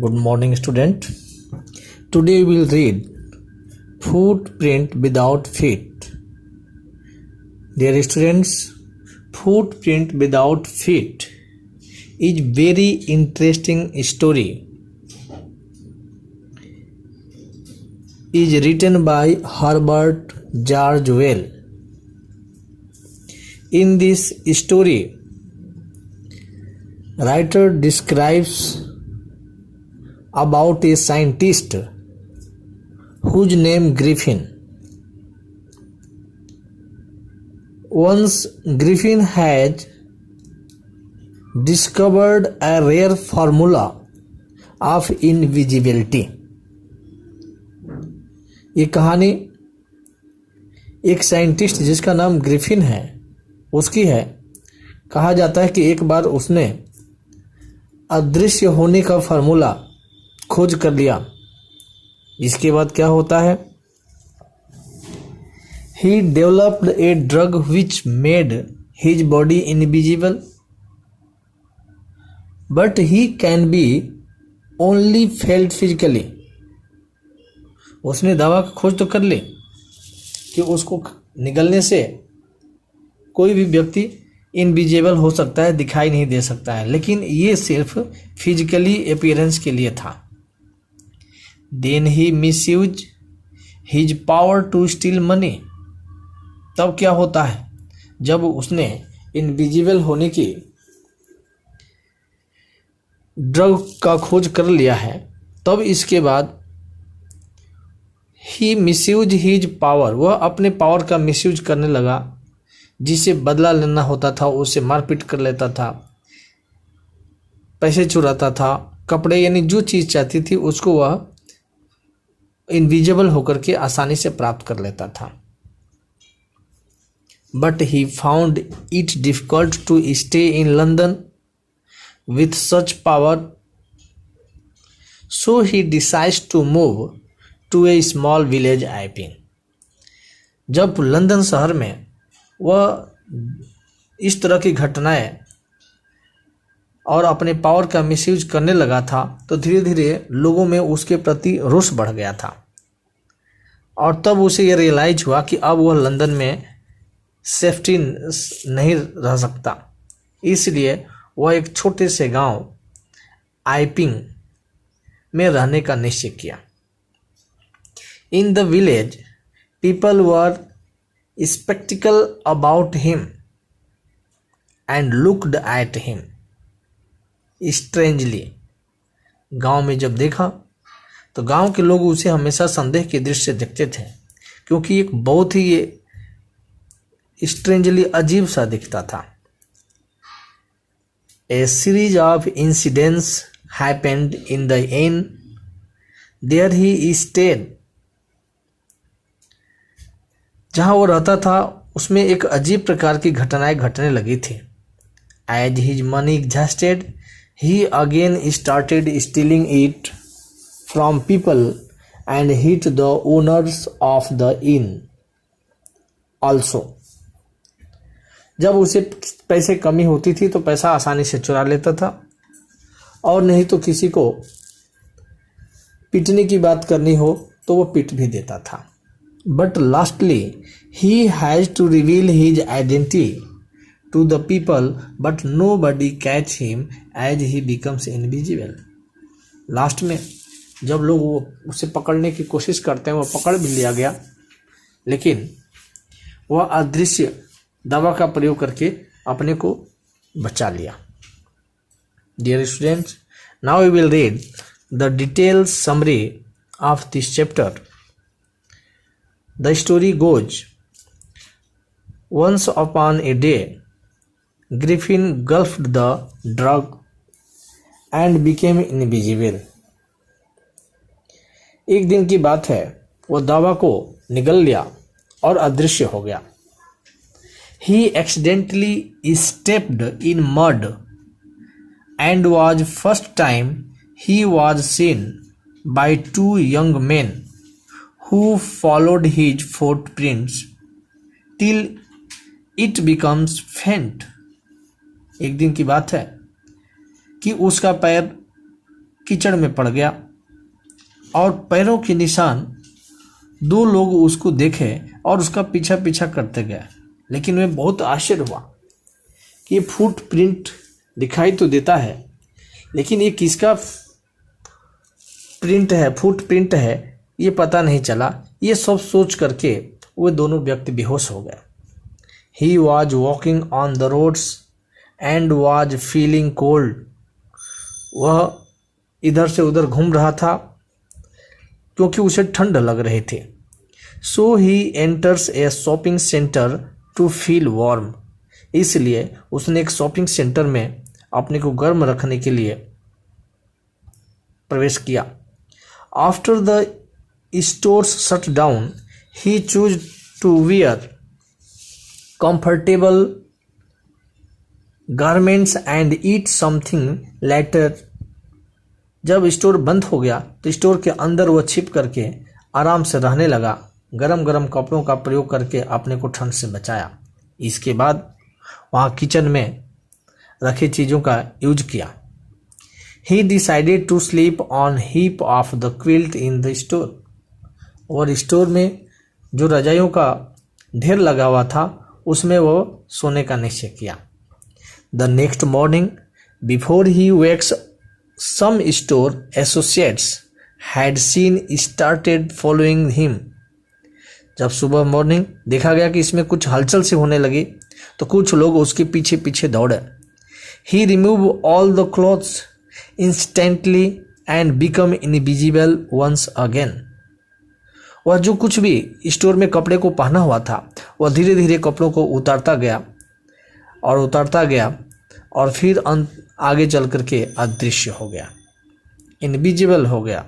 Good morning, student. Today we will read Footprint Without Feet. Dear students, Footprint Without Feet is very interesting story. Is written by Herbert George Well. In this story, writer describes about a scientist whose name Griffin. Once Griffin had discovered a rare formula of invisibility. ये कहानी एक scientist जिसका नाम Griffin है उसकी है। कहा जाता है कि एक बार उसने अदृश्य होने का फार्मूला खोज कर लिया। इसके बाद क्या होता है? He developed a drug which made his body invisible, but he can be only felt physically. उसने दवा की खोज तो कर ली कि उसको निगलने से कोई भी व्यक्ति इनविजिबल हो सकता है, दिखाई नहीं दे सकता है, लेकिन ये सिर्फ फिजिकली अपीयरेंस के लिए था। Then he misused his power to steal money. तब क्या होता है? जब उसने इनविजिबल होने की ड्रग का खोज कर लिया है, तब इसके बाद ही मिसयूज हिज पावर, वह अपने पावर का मिसयूज करने लगा। जिसे बदला लेना होता था उसे मारपीट कर लेता था, पैसे चुराता था, कपड़े, यानी जो चीज चाहती थी उसको वह इनविजिबल होकर के आसानी से प्राप्त कर लेता था। But he found it difficult to stay in London with such power, so he decides to move to a small village Iping. जब लंदन शहर में वह इस तरह की घटनाएं और अपने पावर का मिसयूज करने लगा था तो धीरे धीरे लोगों में उसके प्रति रोष बढ़ गया था, और तब उसे यह रियलाइज हुआ कि अब वह लंदन में सेफ्टी नहीं रह सकता। इसलिए वह एक छोटे से गांव आइपिंग में रहने का निश्चय किया। इन the village people were spectacled about him and looked at him strangely. गांव में जब देखा तो गांव के लोग उसे हमेशा संदेह के दृष्टि से देखते थे, क्योंकि एक बहुत ही स्ट्रेंजली अजीब सा दिखता था। A series of incidents happened in the end there he stayed. जहां वो रहता था उसमें एक अजीब प्रकार की घटनाएं घटने लगी थी। As his money exhausted he again started stealing it from people and hit the owners of the inn also. जब उसे पैसे कमी होती थी तो पैसा आसानी से चुरा लेता था, और नहीं तो किसी को पीटने की बात करनी हो तो वो पीट भी देता था। But lastly, he has to reveal his identity to the people, but nobody catch him as he becomes invisible. Last में जब लोग वो उसे पकड़ने की कोशिश करते हैं, वो पकड़ भी लिया गया, लेकिन वह अदृश्य दवा का प्रयोग करके अपने को बचा लिया। Dear students, now we will read the detailed summary of this chapter. The story goes, once upon a day, Griffin gulped the drug and became invisible. एक दिन की बात है, वो दवा को निगल लिया और अदृश्य हो गया। He accidentally stepped in mud and was first time he was seen by two young men who followed his footprints till it becomes faint. एक दिन की बात है कि उसका पैर कीचड़ में पड़ गया और पैरों के निशान, दो लोग उसको देखे और उसका पीछा पीछा करते गए। लेकिन वे बहुत आश्चर्य हुआ कि ये फुटप्रिंट दिखाई तो देता है, लेकिन ये किसका प्रिंट है, फुटप्रिंट है, ये पता नहीं चला। ये सब सोच करके वे दोनों व्यक्ति बेहोश हो गए। He was walking on the roads and was feeling cold. वह इधर से उधर घूम रहा था क्योंकि उसे ठंड लग रही थी। So he enters a shopping centre to feel warm. इसलिए उसने एक शॉपिंग सेंटर में अपने को गर्म रखने के लिए प्रवेश किया। After the stores shut down he choose to wear comfortable garments and eat something later. जब स्टोर बंद हो गया तो स्टोर के अंदर वह छिप करके आराम से रहने लगा, गरम गरम कपड़ों का प्रयोग करके अपने को ठंड से बचाया। इसके बाद वहाँ किचन में रखी चीज़ों का यूज किया। He decided to sleep on heap of the quilt in the store. और स्टोर में जो रजाइयों का ढेर लगा हुआ था उसमें वो सोने का निश्चय किया। The next morning before he wakes some store associates had seen started following him। जब सुबह मॉर्निंग देखा गया कि इसमें कुछ हलचल से होने लगी तो कुछ लोग उसके पीछे पीछे दौड़े। He removed all the clothes instantly and become invisible once again। वह जो कुछ भी स्टोर में कपड़े को पहना हुआ था वह धीरे धीरे कपड़ों को उतारता गया और फिर आगे चल करके अदृश्य हो गया, इनविजिबल हो गया।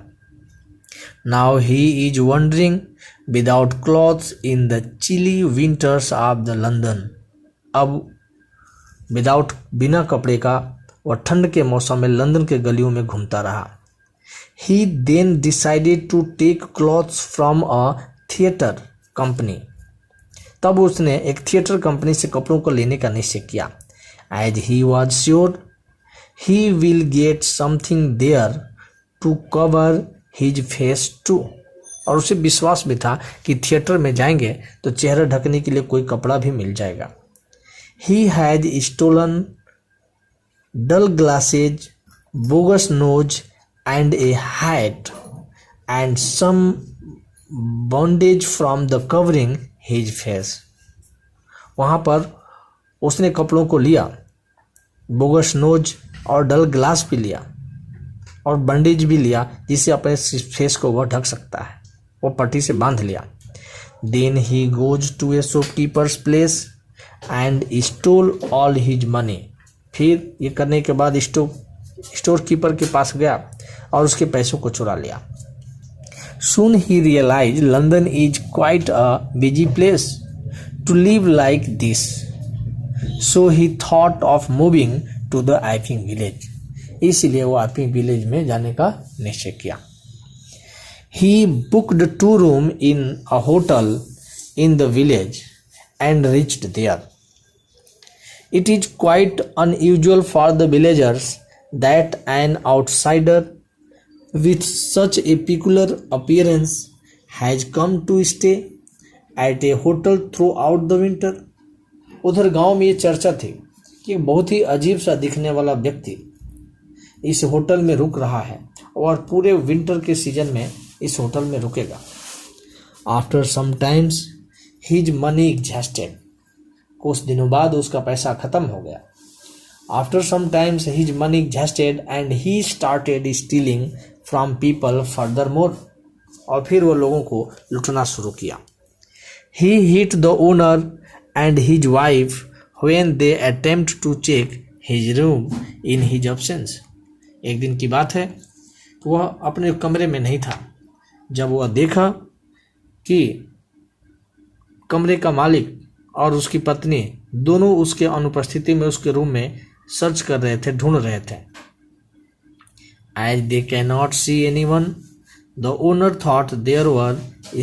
Now he is wandering without clothes in the chilly winters of the London. अब बिना कपड़े का वह ठंड के मौसम में लंदन के गलियों में घूमता रहा। He then decided to take clothes from a theatre company. तब उसने एक थिएटर कंपनी से कपड़ों को लेने का निश्चय किया। As he was sure he will get something there to cover his face too। और उसे विश्वास भी था कि थिएटर में जाएंगे तो चेहरा ढकने के लिए कोई कपड़ा भी मिल जाएगा। He had stolen dull glasses, bogus nose and a hat and some bondage from the covering his face। वहाँ पर उसने कपड़ों को लिया, बोगस नोज और डल ग्लास भी लिया और बंडेज भी लिया जिससे अपने फेस को वह ढक सकता है, वो पट्टी से बांध लिया। Then he goes to a shopkeeper's place and stole all his money. फिर ये करने के बाद स्टोर कीपर के पास गया और उसके पैसों को चुरा लिया। Soon he realise London is quite a busy place to live like this. So he thought of moving to the Iping village. इसलिए वो आइपिंग विलेज में जाने का निश्चय किया। He booked 2 room in a hotel in the village and reached there. It is quite unusual for the villagers that an outsider with such a peculiar appearance has come to stay at a hotel through out the winter. उधर गांव में ये चर्चा थी कि बहुत ही अजीब सा दिखने वाला व्यक्ति इस होटल में रुक रहा है और पूरे विंटर के सीजन में इस होटल में रुकेगा। After some times his money exhausted. कुछ दिनों बाद उसका पैसा खत्म हो गया। After some times his money exhausted and he started stealing from people furthermore. और फिर वो लोगों को लुटना शुरू किया। He hit the owner and his wife when they attempt to check his room in his absence। एक दिन की बात है, वह अपने कमरे में नहीं था। जब वह देखा कि कमरे का मालिक और उसकी पत्नी दोनों उसके अनुपस्थिति में उसके रूम में सर्च कर रहे थे, ढूंढ रहे थे। As they cannot see anyone, the owner thought there were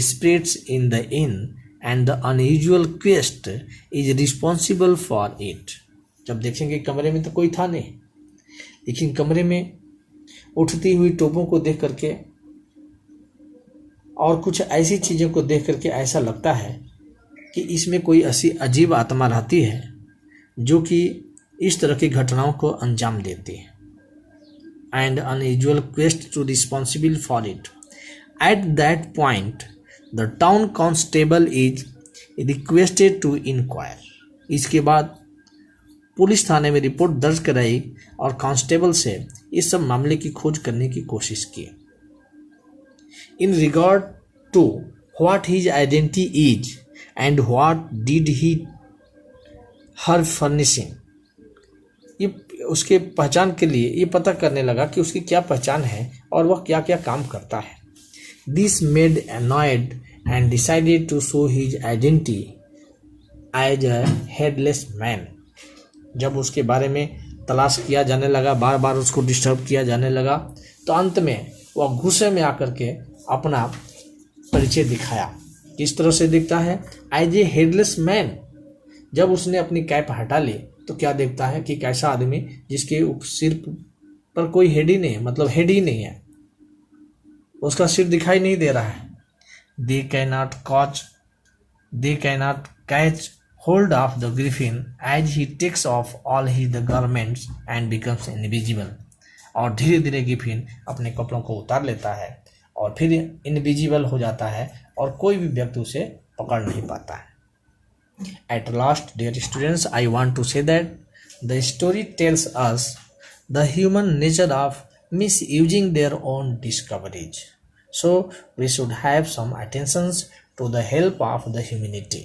spirits in the inn and the unusual guest is responsible for it। जब देखेंगे कमरे में तो कोई था नहीं, लेकिन कमरे में उठती हुई टोपों को देख करके और कुछ ऐसी चीज़ों को देख करके ऐसा लगता है कि इसमें कोई ऐसी अजीब आत्मा रहती है जो कि इस तरह की घटनाओं को अंजाम देती है, and unusual quest to responsible for it. At that point, the town constable is requested to inquire. इसके बाद पुलिस थाने में रिपोर्ट दर्ज कराई और कांस्टेबल से इस सब मामले की खोज करने की कोशिश की. In regard to what his identity is and what did he her furnishing, ये उसके पहचान के लिए ये पता करने लगा कि उसकी क्या पहचान है और वह क्या क्या काम करता है. This made annoyed and decided to show his identity as a headless man. जब उसके बारे में तलाश किया जाने लगा, बार बार उसको डिस्टर्ब किया जाने लगा, तो अंत में वह गुस्से में आकर के अपना परिचय दिखाया. किस तरह से दिखता है? As a headless man. जब उसने अपनी कैप हटा ली तो क्या देखता है कि कैसा आदमी जिसके सिर पर कोई हेड ही नहीं, मतलब हेड ही नहीं है, उसका सिर दिखाई नहीं दे रहा है. They cannot catch hold of the Griffin as he takes off all he the garments and becomes invisible. और धीरे धीरे गिफिन अपने कपड़ों को उतार लेता है और फिर इनविजिबल हो जाता है और कोई भी व्यक्ति उसे पकड़ नहीं पाता है. At last, dear students, I want to say that the story tells us the human nature of misusing their own discoveries. So, we should have some attentions to the help of the humanity.